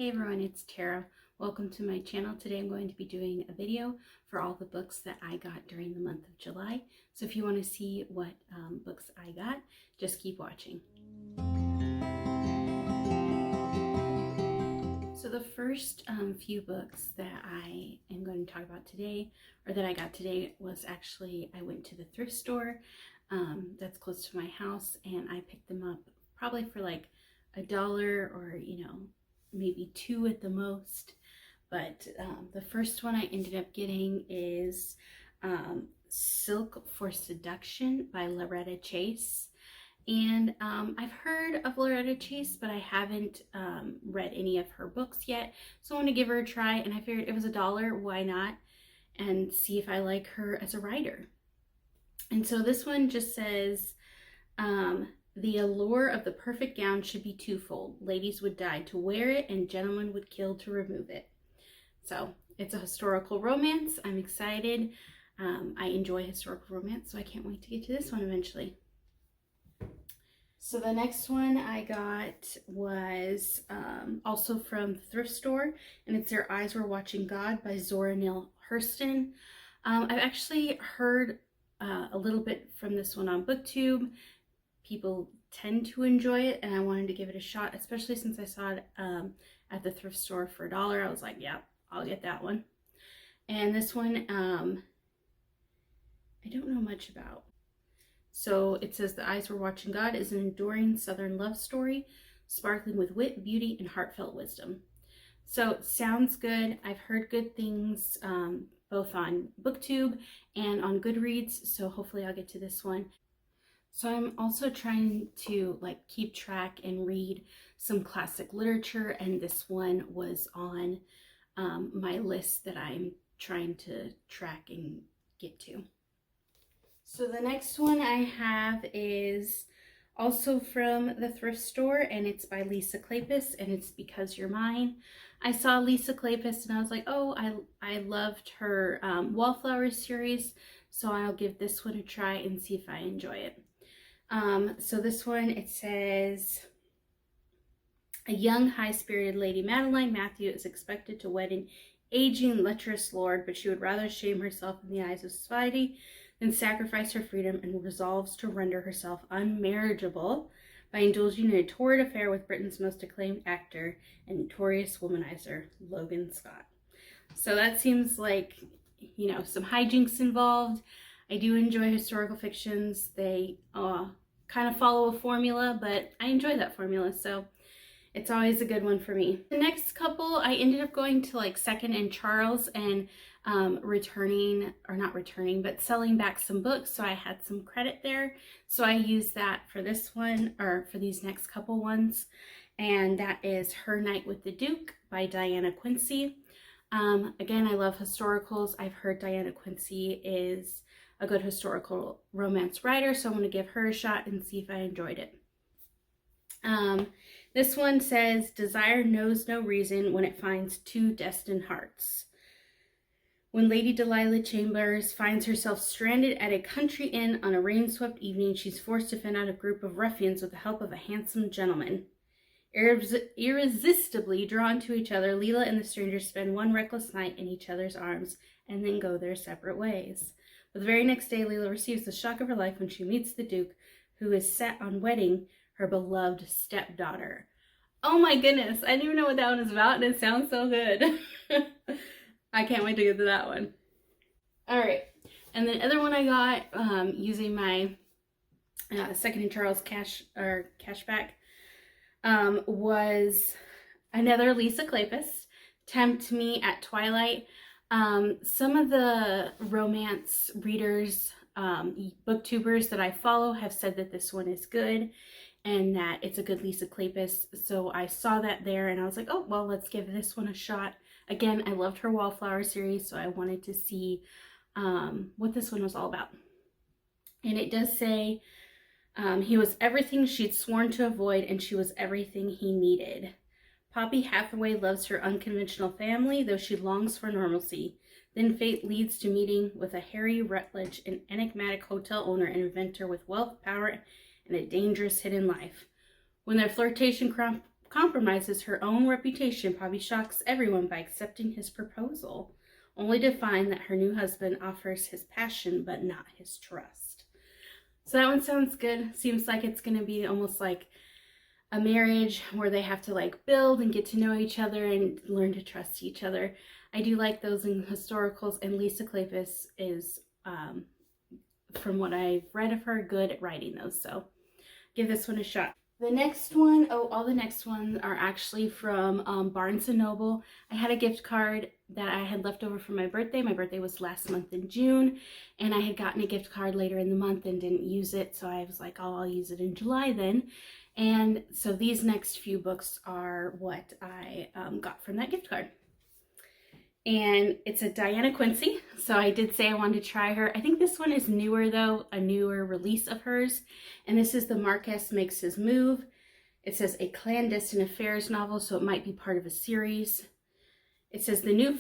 Hey everyone, it's Tara. Welcome to my channel. Today I'm going to be doing a video for all the books that I got during the month of July. So if you want to see what books I got, just keep watching. So the first few books that I am going to talk about today, or that I got today, was actually I went to the thrift store that's close to my house, and I picked them up probably for like $1 or maybe $2 at the most. But the first one I ended up getting is Silk for Seduction by Loretta Chase. And I've heard of Loretta Chase, but I haven't read any of her books yet. So I want to give her a try, and I figured it was $1, why not? And see if I like her as a writer. And so this one just says, the allure of the perfect gown should be twofold. Ladies would die to wear it, and gentlemen would kill to remove it. So it's a historical romance. I'm excited. I enjoy historical romance, so I can't wait to get to this one eventually. So the next one I got was also from the thrift store, and it's Their Eyes Were Watching God by Zora Neale Hurston. I've actually heard a little bit from this one on BookTube. People tend to enjoy it, and I wanted to give it a shot, especially since I saw it at the thrift store for $1. I was like, yeah, I'll get that one. And this one, I don't know much about. So it says The Eyes Were Watching God is an enduring Southern love story, sparkling with wit, beauty, and heartfelt wisdom. So it sounds good. I've heard good things both on BookTube and on Goodreads, so hopefully I'll get to this one. So I'm also trying to keep track and read some classic literature, and this one was on my list that I'm trying to track and get to. So the next one I have is also from the thrift store, and it's by Lisa Kleypas, and it's Because You're Mine. I saw Lisa Kleypas and I was like, oh, I loved her Wallflower series, so I'll give this one a try and see if I enjoy it. So this one, it says, a young, high-spirited Lady Madeline Matthew is expected to wed an aging, lecherous lord, but she would rather shame herself in the eyes of society than sacrifice her freedom, and resolves to render herself unmarriageable by indulging in a torrid affair with Britain's most acclaimed actor and notorious womanizer, Logan Scott. So that seems like, some hijinks involved. I do enjoy historical fictions. They kind of follow a formula, but I enjoy that formula, so it's always a good one for me. The next couple, I ended up going to Second and Charles and selling back some books, so I had some credit there. So I used that for this one, or for these next couple ones, and that is Her Night with the Duke by Diana Quincy. Again, I love historicals. I've heard Diana Quincy is a good historical romance writer, so I'm going to give her a shot and see if I enjoyed it. This one says, desire knows no reason when it finds two destined hearts. When Lady Delilah Chambers finds herself stranded at a country inn on a rain-swept evening, she's forced to fend out a group of ruffians with the help of a handsome gentleman. Irresistibly drawn to each other, Leela and the stranger spend one reckless night in each other's arms and then go their separate ways. But the very next day, Leela receives the shock of her life when she meets the Duke, who is set on wedding her beloved stepdaughter. Oh my goodness, I didn't even know what that one was about, and it sounds so good. I can't wait to get to that one. Alright, and the other one I got using my Second and Charles cashback was another Lisa Kleypas, Tempt Me at Twilight. Some of the romance readers, booktubers that I follow have said that this one is good and that it's a good Lisa Kleypas. So I saw that there and I was like, oh, well, let's give this one a shot. Again, I loved her Wallflower series, so I wanted to see what this one was all about. And it does say, he was everything she'd sworn to avoid, and she was everything he needed. Poppy Hathaway loves her unconventional family, though she longs for normalcy. Then fate leads to meeting with a Harry Rutledge, an enigmatic hotel owner and inventor with wealth, power, and a dangerous hidden life. When their flirtation compromises her own reputation, Poppy shocks everyone by accepting his proposal, only to find that her new husband offers his passion but not his trust. So that one sounds good. Seems like it's going to be almost like a marriage where they have to like build and get to know each other and learn to trust each other. I do like those in historicals, and Lisa Kleypas is, from what I've read of her, good at writing those. So give this one a shot. The next one, all the next ones are actually from Barnes & Noble. I had a gift card that I had left over for my birthday. My birthday was last month in June, and I had gotten a gift card later in the month and didn't use it. So I was like, oh, I'll use it in July then. And so these next few books are what I got from that gift card. And it's a Diana Quincy. So I did say I wanted to try her. I think this one is newer though, a newer release of hers. And this is the Marquess Makes His Move. It says a clandestine affairs novel, so it might be part of a series. It says the new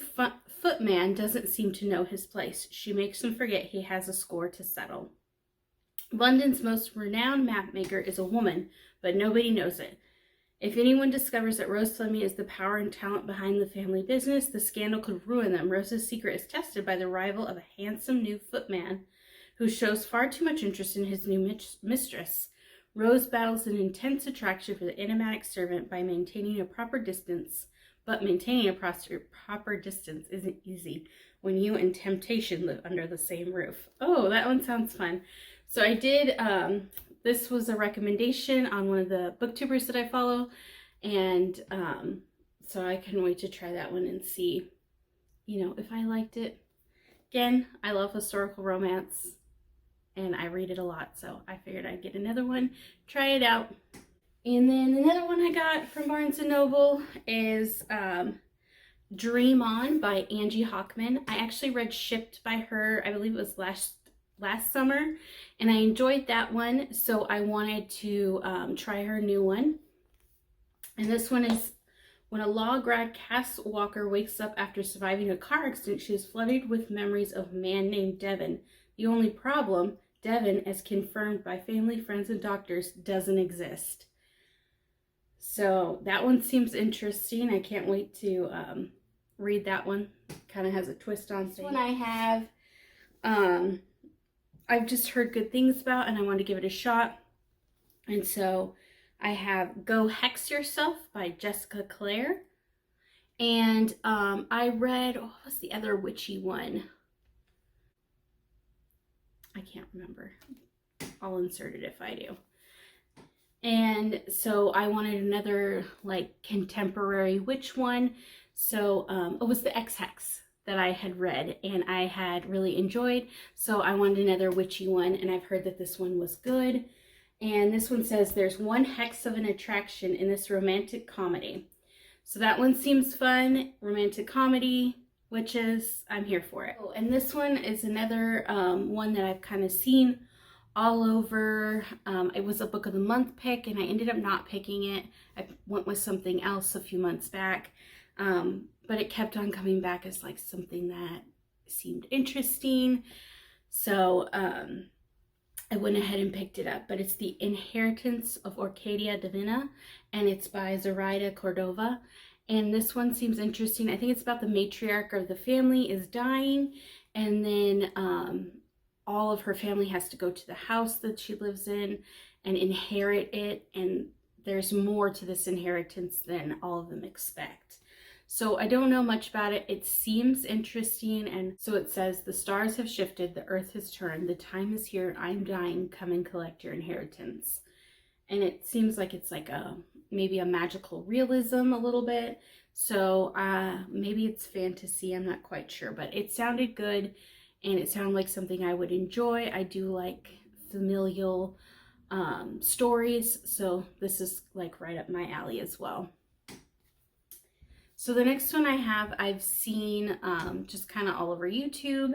footman doesn't seem to know his place. She makes him forget he has a score to settle. London's most renowned mapmaker is a woman, but nobody knows it. If anyone discovers that Rose Fleming is the power and talent behind the family business, the scandal could ruin them. Rose's secret is tested by the arrival of a handsome new footman who shows far too much interest in his new mistress. Rose battles an intense attraction for the enigmatic servant by maintaining a proper distance, but maintaining a proper distance isn't easy when you and temptation live under the same roof. Oh, that one sounds fun. So I did, this was a recommendation on one of the booktubers that I follow, and so I couldn't wait to try that one and see, if I liked it. Again, I love historical romance, and I read it a lot, so I figured I'd get another one, try it out. And then another one I got from Barnes & Noble is Dream On by Angie Hockman. I actually read Shipped by her, I believe it was last summer, and I enjoyed that one, so I wanted to try her new one. And this one is, when a law grad Cass Walker wakes up after surviving a car accident, she is flooded with memories of a man named Devin. The only problem, Devin, as confirmed by family, friends, and doctors, doesn't exist. So that one seems interesting. I can't wait to read that one. Kind of has a twist on things. This one I have, I've just heard good things about, and I want to give it a shot. And so I have Go Hex Yourself by Jessica Clare. And I read, what was the other witchy one? I can't remember. I'll insert it if I do. And so I wanted another like contemporary witch one. So it was the X-Hex that I had read and I had really enjoyed. So I wanted another witchy one, and I've heard that this one was good. And this one says there's one hex of an attraction in this romantic comedy. So that one seems fun. Romantic comedy, witches, I'm here for it. Oh, and this one is another one that I've kind of seen all over. It was a book of the month pick, and I ended up not picking it. I went with something else a few months back, but it kept on coming back as like something that seemed interesting. So I went ahead and picked it up, but it's The Inheritance of Orchidia Divina, and it's by Zoraida Cordova. And this one seems interesting. I think it's about the matriarch of the family is dying, and then all of her family has to go to the house that she lives in and inherit it. And there's more to this inheritance than all of them expect. So I don't know much about it. It seems interesting. And so it says, the stars have shifted, the earth has turned, the time is here, I'm dying, come and collect your inheritance. And it seems like it's like maybe a magical realism a little bit. So maybe it's fantasy, I'm not quite sure, but it sounded good. And it sounded like something I would enjoy. I do like familial stories, so this is like right up my alley as well. So the next one I have, I've seen just kind of all over YouTube,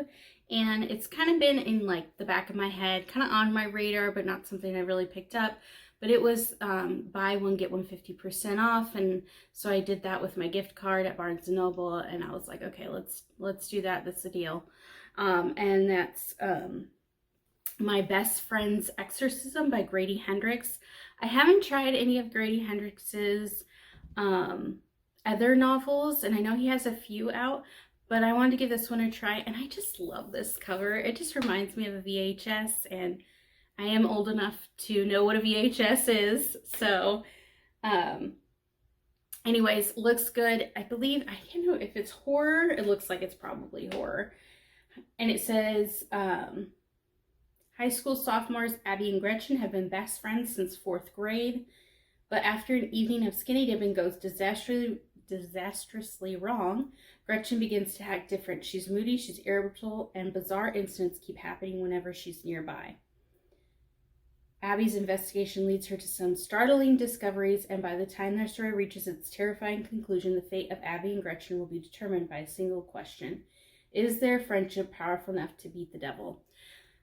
and it's kind of been in like the back of my head, kind of on my radar, but not something I really picked up. But it was buy one, get one 50% off, and so I did that with my gift card at Barnes & Noble, and I was like, okay, let's do that, that's the deal. And that's My Best Friend's Exorcism by Grady Hendrix. I haven't tried any of Grady Hendrix's other novels, and I know he has a few out, but I wanted to give this one a try, and I just love this cover. It just reminds me of a VHS, and I am old enough to know what a VHS is, so anyways, looks good. I believe, I don't know if it's horror. It looks like it's probably horror. And it says, high school sophomores Abby and Gretchen have been best friends since 4th grade. But after an evening of skinny dipping goes disastrously wrong, Gretchen begins to act different. She's moody, she's irritable, and bizarre incidents keep happening whenever she's nearby. Abby's investigation leads her to some startling discoveries, and by the time their story reaches its terrifying conclusion, the fate of Abby and Gretchen will be determined by a single question. Is their friendship powerful enough to beat the devil?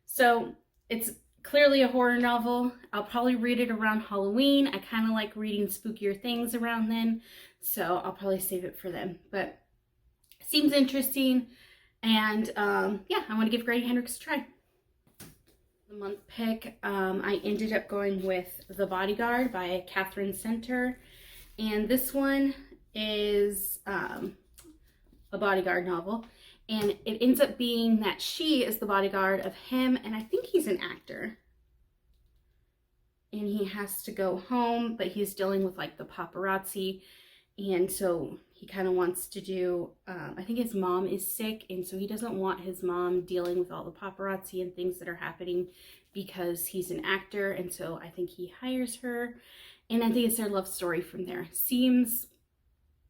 So it's clearly a horror novel. I'll probably read it around Halloween. I kind of like reading spookier things around then, so I'll probably save it for them. But it seems interesting, and yeah, I want to give Grady Hendrix a try. The month pick, I ended up going with The Bodyguard by Catherine Center, and this one is a bodyguard novel, and it ends up being that she is the bodyguard of him, and I think he's an actor, and he has to go home, but he's dealing with like the paparazzi, and so he kind of wants to do, I think his mom is sick, and so he doesn't want his mom dealing with all the paparazzi and things that are happening because he's an actor, and so I think he hires her, and I think it's their love story from there. Seems,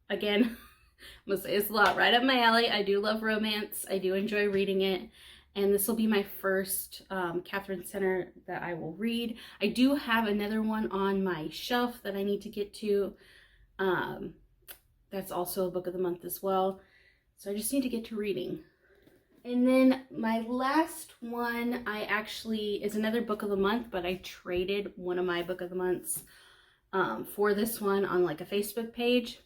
again, I'm gonna say it's a lot right up my alley. I do love romance. I do enjoy reading it, and this will be my first Catherine Center that I will read. I do have another one on my shelf that I need to get to. That's also a book of the month as well. So I just need to get to reading. And then my last one, I actually, is another book of the month, but I traded one of my book of the months for this one on like a Facebook page.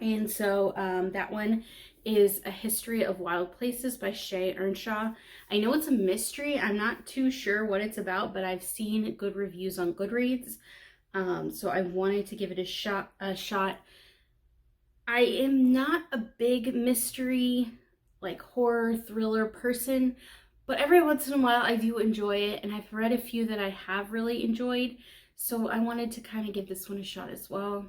And so that one is A History of Wild Places by Shay Earnshaw. I know it's a mystery. I'm not too sure what it's about, but I've seen good reviews on Goodreads. So I wanted to give it a shot. I am not a big mystery, like horror, thriller person, but every once in a while I do enjoy it, and I've read a few that I have really enjoyed, so I wanted to kind of give this one a shot as well.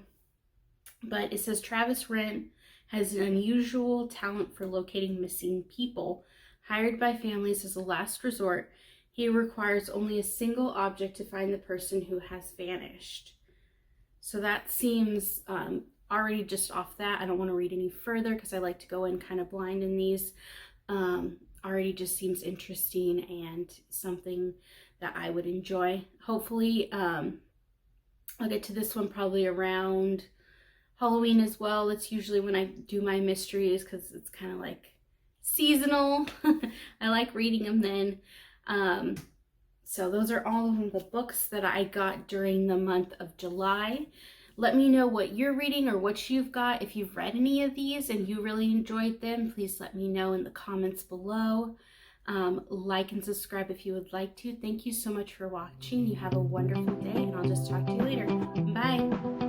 But it says Travis Wrent has an unusual talent for locating missing people. Hired by families as a last resort, he requires only a single object to find the person who has vanished. So that seems already just off that. I don't want to read any further because I like to go in kind of blind in these. Already just seems interesting and something that I would enjoy. Hopefully, I'll get to this one probably around Halloween as well. That's usually when I do my mysteries because it's kind of like seasonal. I like reading them then. So those are all of the books that I got during the month of July. Let me know what you're reading or what you've got. If you've read any of these and you really enjoyed them, please let me know in the comments below. Like and subscribe if you would like to. Thank you so much for watching. You have a wonderful day, and I'll just talk to you later. Bye.